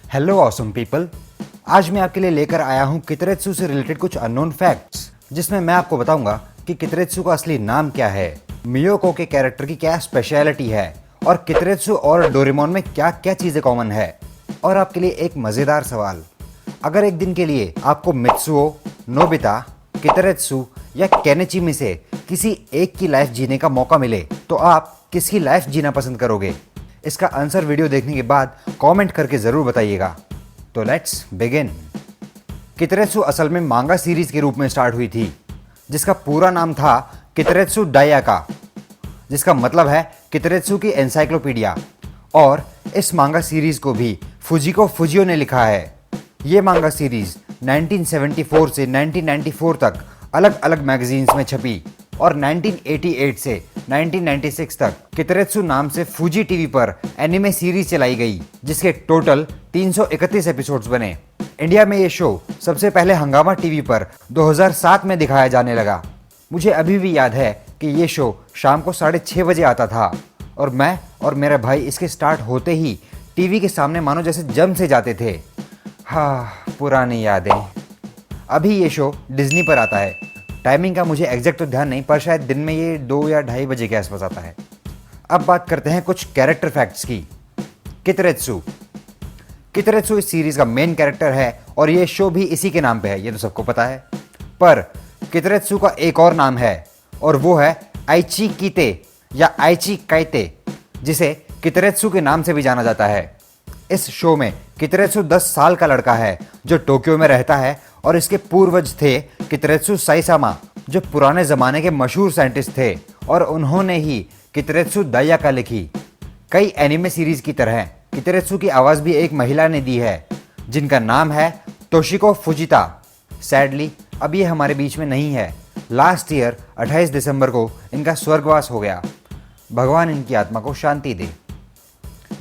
Hello awesome people. आज मैं आपके लिए लेकर आया हूँ कितरेत्सु से रिलेटेड कुछ अननोन फैक्ट्स, जिसमें मैं आपको बताऊंगा कि कितरेत्सु का असली नाम क्या है, मियोको के कैरेक्टर की क्या स्पेशलिटी है और कितरेत्सु और डोरेमोन में क्या क्या चीज़ें कॉमन है। और आपके लिए एक मज़ेदार सवाल, अगर एक दिन के लिए आपको मित्सुओ, नोबिता, कितरेत्सु या केनेची में से किसी एक की लाइफ जीने का मौका मिले तो आप किसकी लाइफ जीना पसंद करोगे? इसका आंसर वीडियो देखने के बाद कमेंट करके ज़रूर बताइएगा। तो लेट्स बिगिन। कितरेत्सु असल में मांगा सीरीज के रूप में स्टार्ट हुई थी, जिसका पूरा नाम था कितरेत्सु डायका, जिसका मतलब है कितरेत्सु की एनसाइक्लोपीडिया। और इस मांगा सीरीज को भी फुजिको फुजियो ने लिखा है। ये मांगा सीरीज 1974 से 1994 तक अलग अलग मैगजीन्स में छपी और 1988 से 1996 तक कितरेत्सु नाम से फूजी टीवी पर एनिमे सीरीज चलाई गई, जिसके टोटल 331 एपिसोड्स बने। इंडिया में ये शो सबसे पहले हंगामा टीवी पर 2007 में दिखाया जाने लगा। मुझे अभी भी याद है कि ये शो शाम को 6:30 बजे आता था और मैं और मेरा भाई इसके स्टार्ट होते ही टीवी के सामने मानो जैसे जम से जाते थे। हाँ, पुरानी यादें। अभी ये शो डिज्नी पर आता है। टाइमिंग का मुझे एग्जैक्ट तो ध्यान नहीं, पर शायद दिन में ये 2 या 2:30 बजे के आसपास आता है। अब बात करते हैं कुछ कैरेक्टर फैक्ट्स की। कितरेत्सु इस सीरीज का मेन कैरेक्टर है और ये शो भी इसी के नाम पे है, ये तो सबको पता है। पर कितरेत्सु का एक और नाम है और वो है आइची कीते या आइची काइते, जिसे कितरेत्सु के नाम से भी जाना जाता है। इस शो में कितरेत्सु 10 साल का लड़का है जो टोक्यो में रहता है और इसके पूर्वज थे कितरेत्सु साइसामा, जो पुराने ज़माने के मशहूर साइंटिस्ट थे और उन्होंने ही कितरेत्सु डायका लिखी। कई एनिमे सीरीज की तरह कितरेत्सु की आवाज़ भी एक महिला ने दी है, जिनका नाम है तोशिको फुजिता। सैडली अब ये हमारे बीच में नहीं है। लास्ट ईयर 28 दिसंबर को इनका स्वर्गवास हो गया। भगवान इनकी आत्मा को शांति दे।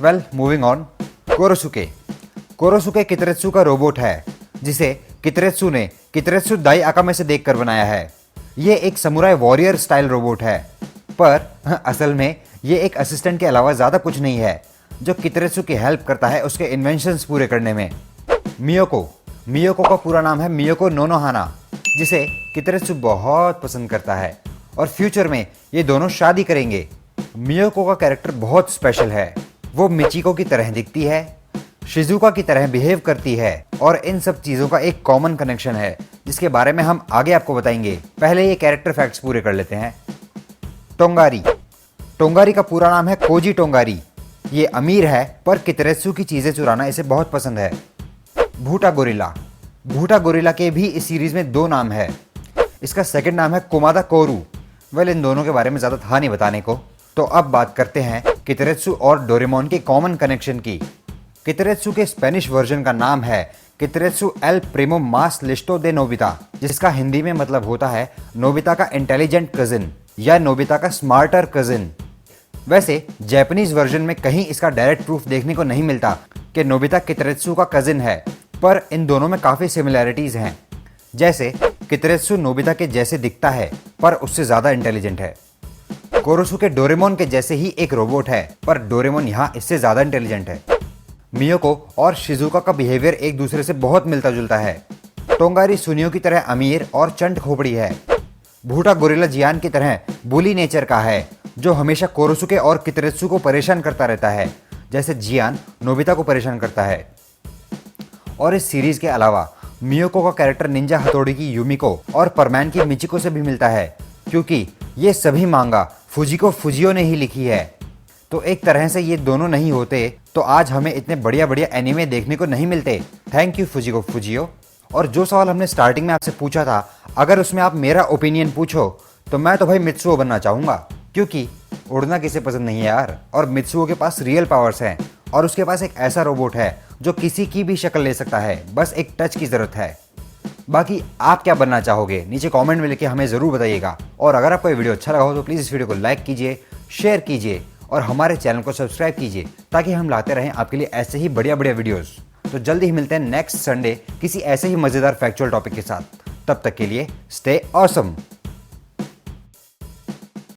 Well, moving on. Korosuke Kiteretsu का रोबोट है, जिसे कितरेत्सु ने कितरेत्सु डायका में से देखकर बनाया है। ये एक समुराई वॉरियर स्टाइल रोबोट है, पर असल में ये एक असिस्टेंट के अलावा ज़्यादा कुछ नहीं है, जो कितरेत्सु की हेल्प करता है उसके इन्वेंशंस पूरे करने में। मियोको का पूरा नाम है मियोको नोनोहाना, जिसे कितरेत्सु बहुत पसंद करता है और फ्यूचर में ये दोनों शादी करेंगे। मियोको का कैरेक्टर बहुत स्पेशल है। वो मिचिको की तरह दिखती है, शिजुका की तरह बिहेव करती है और इन सब चीज़ों का एक कॉमन कनेक्शन है, जिसके बारे में हम आगे आपको बताएंगे। पहले ये कैरेक्टर फैक्ट्स पूरे कर लेते हैं। टोंगारी का पूरा नाम है कोजी टोंगारी। ये अमीर है, पर कितरेत्सु की चीज़ें चुराना इसे बहुत पसंद है। भूटा गोरिल्ला के भी इस सीरीज में 2 नाम है। इसका सेकंड नाम है कोमादा कोरू। वेल, इन दोनों के बारे में ज़्यादा था नहीं बताने को। तो अब बात करते हैं कितरेत्सु और डोरेमोन के कॉमन कनेक्शन की। कितरेत्सु के स्पेनिश वर्जन का नाम है कितरेत्सु एल प्रिमो मास लिस्टो दे नोबिता, जिसका हिंदी में मतलब होता है नोबिता का इंटेलिजेंट कजिन या नोबिता का स्मार्टर कजिन। वैसे जापानीज वर्जन में कहीं इसका डायरेक्ट प्रूफ देखने को नहीं मिलता कि नोबिता कितरेत्सु का कजिन है, पर इन दोनों में काफ़ी सिमिलैरिटीज हैं। जैसे कितरेत्सु नोबिता के जैसे दिखता है, पर उससे ज़्यादा इंटेलिजेंट है। कोरोसुके डोरेमोन के जैसे ही एक रोबोट है, पर डोरेमोन यहाँ इससे ज़्यादा इंटेलिजेंट है। मियोको और शिजुका का बिहेवियर एक दूसरे से बहुत मिलता जुलता है। टोंगारी सुनियो की तरह अमीर और चंट खोपड़ी है। भूटा गोरिल्ला जियान की तरह बुली नेचर का है, जो हमेशा कोरोसुके और कितरेत्सु को परेशान करता रहता है, जैसे जियान नोबिता को परेशान करता है। और इस सीरीज के अलावा मियोको का कैरेक्टर निंजा हथौड़ी की यूमिको और परमैन की मिचिको से भी मिलता है, क्योंकि ये सभी मांगा फुजिको फुजियो ने ही लिखी है। तो एक तरह से ये दोनों नहीं होते तो आज हमें इतने बढ़िया बढ़िया एनिमे देखने को नहीं मिलते। थैंक यू फुजिको फुजियो। और जो सवाल हमने स्टार्टिंग में आपसे पूछा था, अगर उसमें आप मेरा ओपिनियन पूछो तो मैं तो भाई मित्सुओ बनना चाहूँगा, क्योंकि उड़ना किसे पसंद नहीं है यार। और मित्सुओ के पास रियल पावर्स हैं और उसके पास एक ऐसा रोबोट है जो किसी की भी शक्ल ले सकता है, बस एक टच की ज़रूरत है। बाकी आप क्या बनना चाहोगे नीचे कमेंट में लिख के हमें ज़रूर बताइएगा। और अगर आपको ये वीडियो अच्छा लगा हो तो प्लीज़ इस वीडियो को लाइक कीजिए, शेयर कीजिए और हमारे चैनल को सब्सक्राइब कीजिए, ताकि हम लाते रहें आपके लिए ऐसे ही बढ़िया बढ़िया वीडियोस। तो जल्दी ही मिलते हैं नेक्स्ट संडे किसी ऐसे ही मज़ेदार फैक्चुअल टॉपिक के साथ। तब तक के लिए स्टे ऑसम।